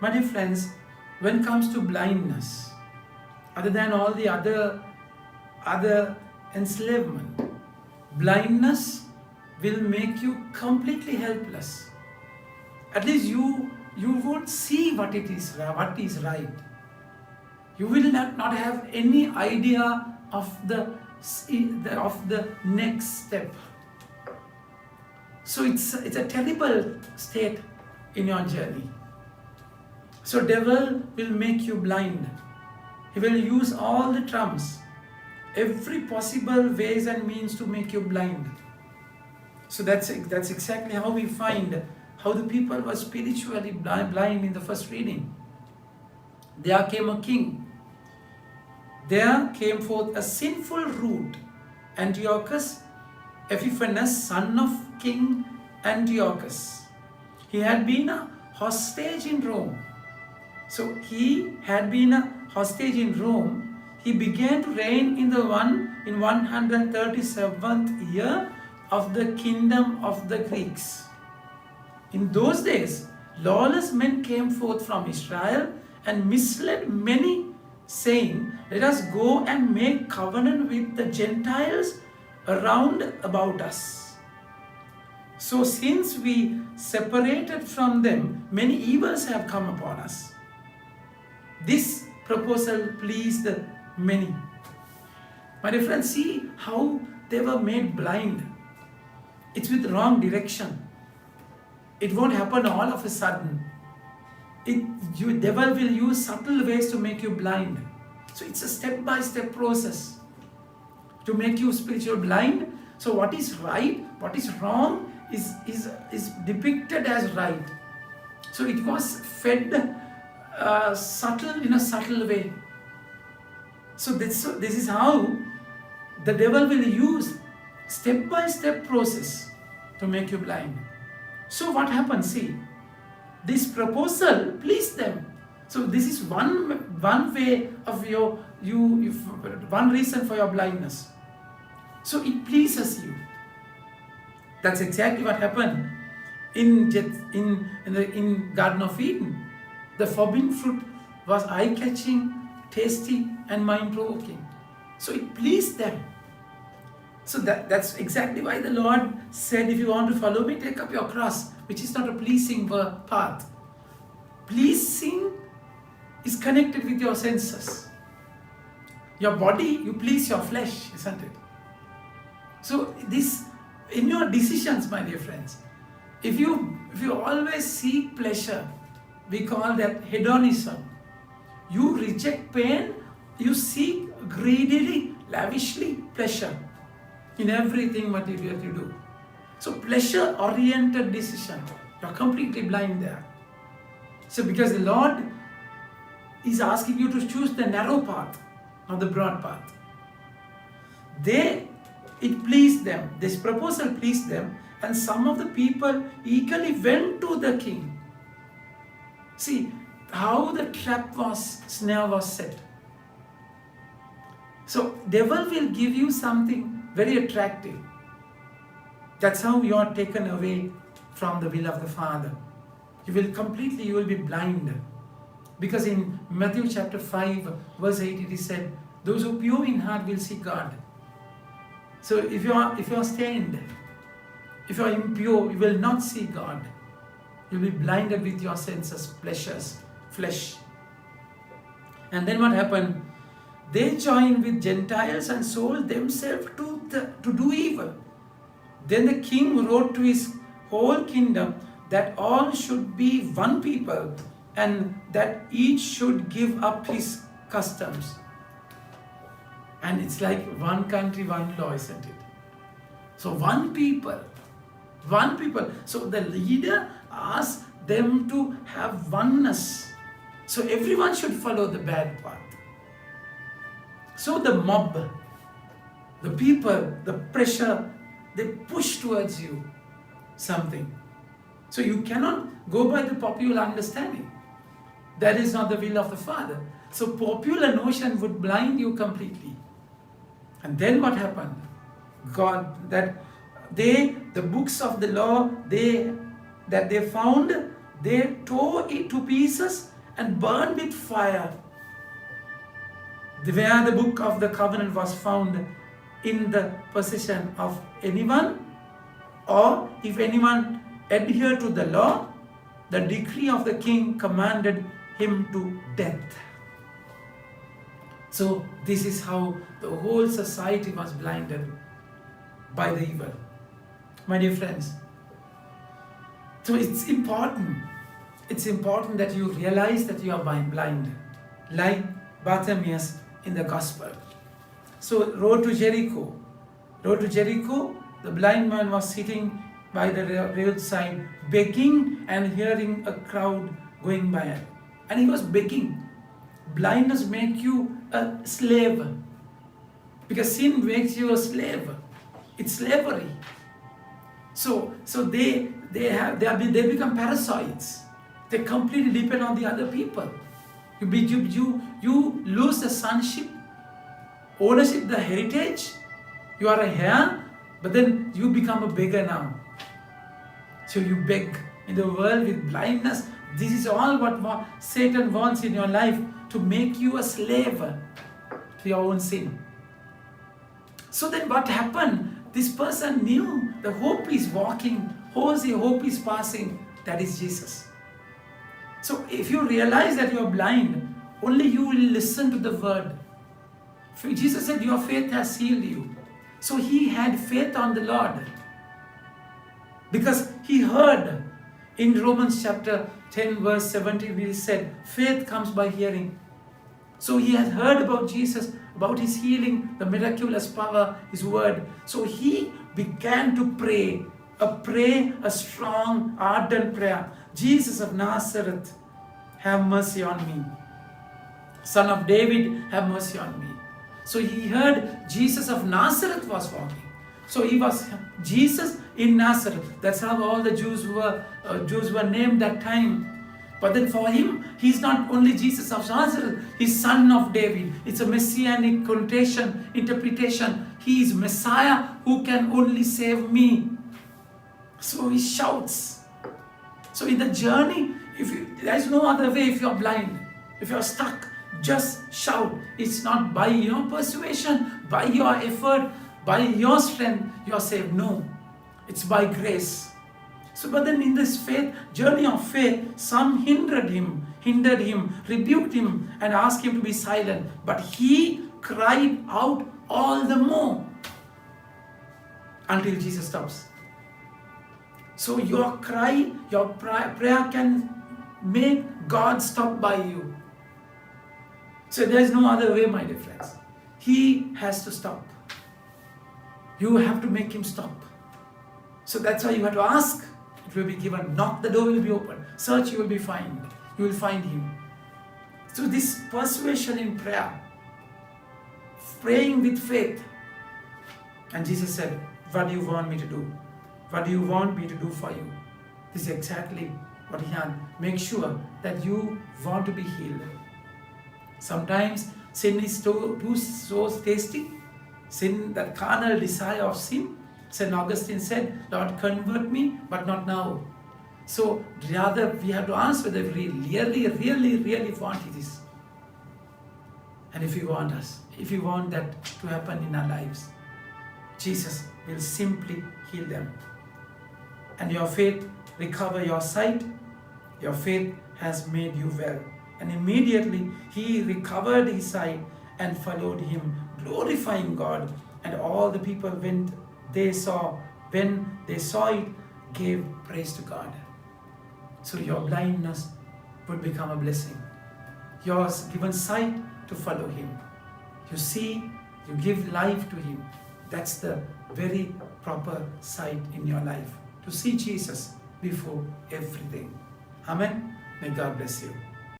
My dear friends, when it comes to blindness, other than all the other enslavement, blindness will make you completely helpless. At least you won't see what is right. You will not have any idea of the next step. So it's a terrible state in your journey. So devil will make you blind. He will use all the trumps, every possible ways and means to make you blind. So that's exactly how we find how the people were spiritually blind in the first reading. There came a king. There came forth a sinful root, Antiochus Epiphanes, son of King Antiochus. He had been a hostage in Rome. So he had been a hostage in Rome. He began to reign in 137th year of the kingdom of the Greeks. In those days, lawless men came forth from Israel and misled many, saying, "Let us go and make covenant with the Gentiles around about us." So since we separated from them, many evils have come upon us. This proposal pleased many. My dear friends, see how they were made blind. It's with wrong direction. It won't happen all of a sudden. Devil will use subtle ways to make you blind. So it's a step-by-step process to make you spiritually blind. So what is right, what is wrong is depicted as right. So it was fed in a subtle way. So this is how the devil will use step-by-step process to make you blind. So what happens? See, this proposal pleased them. So this is one way of one reason for your blindness. So it pleases you. That's exactly what happened in Garden of Eden. The forbidden fruit was eye-catching, tasty, and mind-provoking. So it pleased them. So that's exactly why the Lord said, if you want to follow me, take up your cross, which is not a pleasing path. Pleasing is connected with your senses. Your body, you please your flesh, isn't it? So this, in your decisions, my dear friends, if you always seek pleasure, we call that hedonism. You reject pain, you seek greedily, lavishly pleasure in everything what you do. So pleasure-oriented decision, you're completely blind there. So because the Lord is asking you to choose the narrow path, not the broad path. It pleased them, this proposal pleased them, and some of the people eagerly went to the king. See how the snare was set. So devil will give you something very attractive. That's how you are taken away from the will of the Father. You will be blind. Because in Matthew chapter 5 verse 8 it is said, those who are pure in heart will see God. So if you are stained, if you are impure, you will not see God. You will be blinded with your senses, pleasures, flesh. And then what happened? They joined with Gentiles and sold themselves to do evil. Then the king wrote to his whole kingdom that all should be one people and that each should give up his customs. And it's like one country, one law, isn't it? So one people. So the leader asked them to have oneness. So everyone should follow the bad path. So the mob, the people, the pressure, they push towards you something. So you cannot go by the popular understanding. That is not the will of the Father. So popular notion would blind you completely. And then what happened? The books of the law that they found, they tore it to pieces and burned with fire. Where the book of the covenant was found in the possession of anyone, or if anyone adhered to the law, the decree of the king commanded him to death. So this is how the whole society was blinded by the evil. My dear friends, so it's important that you realize that you are blind, like Bartimaeus in the gospel. So road to Jericho, the blind man was sitting by the roadside begging and hearing a crowd going by, and he was begging. Blindness makes you a slave, because sin makes you a slave. It's slavery. So they become parasites. They completely depend on the other people. You lose the sonship, ownership, the heritage. You are a heir, but then you become a beggar now. So you beg in the world with blindness. This is all what Satan wants in your life, to make you a slave to your own sin. So then what happened? This person knew the hope is walking, hope is passing. That is Jesus. So if you realize that you are blind, only you will listen to the word. Jesus said, your faith has healed you. So he had faith on the Lord, because he heard in Romans chapter 10 verse 17, he said, faith comes by hearing. So he had heard about Jesus, about his healing, the miraculous power, his word. So he began to pray a strong, ardent prayer. Jesus of Nazareth, have mercy on me. Son of David, have mercy on me. So he heard Jesus of Nazareth was walking. So he was Jesus in Nazareth. That's how all the Jews were named that time. But then for him, he's not only Jesus of Nazareth, he's Son of David. It's a messianic connotation, interpretation. He is Messiah who can only save me. So he shouts. So in the journey, there is no other way. If you're blind, if you're stuck, just shout. It's not by your persuasion, by your effort, by your strength, you are saved. No, it's by grace. So, but then in this journey of faith, some hindered him, rebuked him, and asked him to be silent. But he cried out all the more until Jesus stops. So your cry, your prayer can make God stop by you. So there is no other way, my dear friends. He has to stop. You have to make him stop. So that's why you have to ask. It will be given. Knock, the door will be open. Search, you will be found. You will find him. So this persuasion in prayer, praying with faith. And Jesus said, what do you want me to do? What do you want me to do for you? This is exactly what he had. Make sure that you want to be healed. Sometimes sin is so tasty. Sin, that carnal desire of sin. St. Augustine said, Lord, convert me, but not now. So rather we have to ask whether we really want this. And if you want that to happen in our lives, Jesus will simply heal them. And your faith recover your sight. Your faith has made you well. And immediately he recovered his sight and followed him, glorifying God. And all the people, when they saw it, gave praise to God. So your blindness would become a blessing. Your given sight to follow him. You see, you give life to him. That's the very proper sight in your life. To see Jesus before everything. Amen. May God bless you.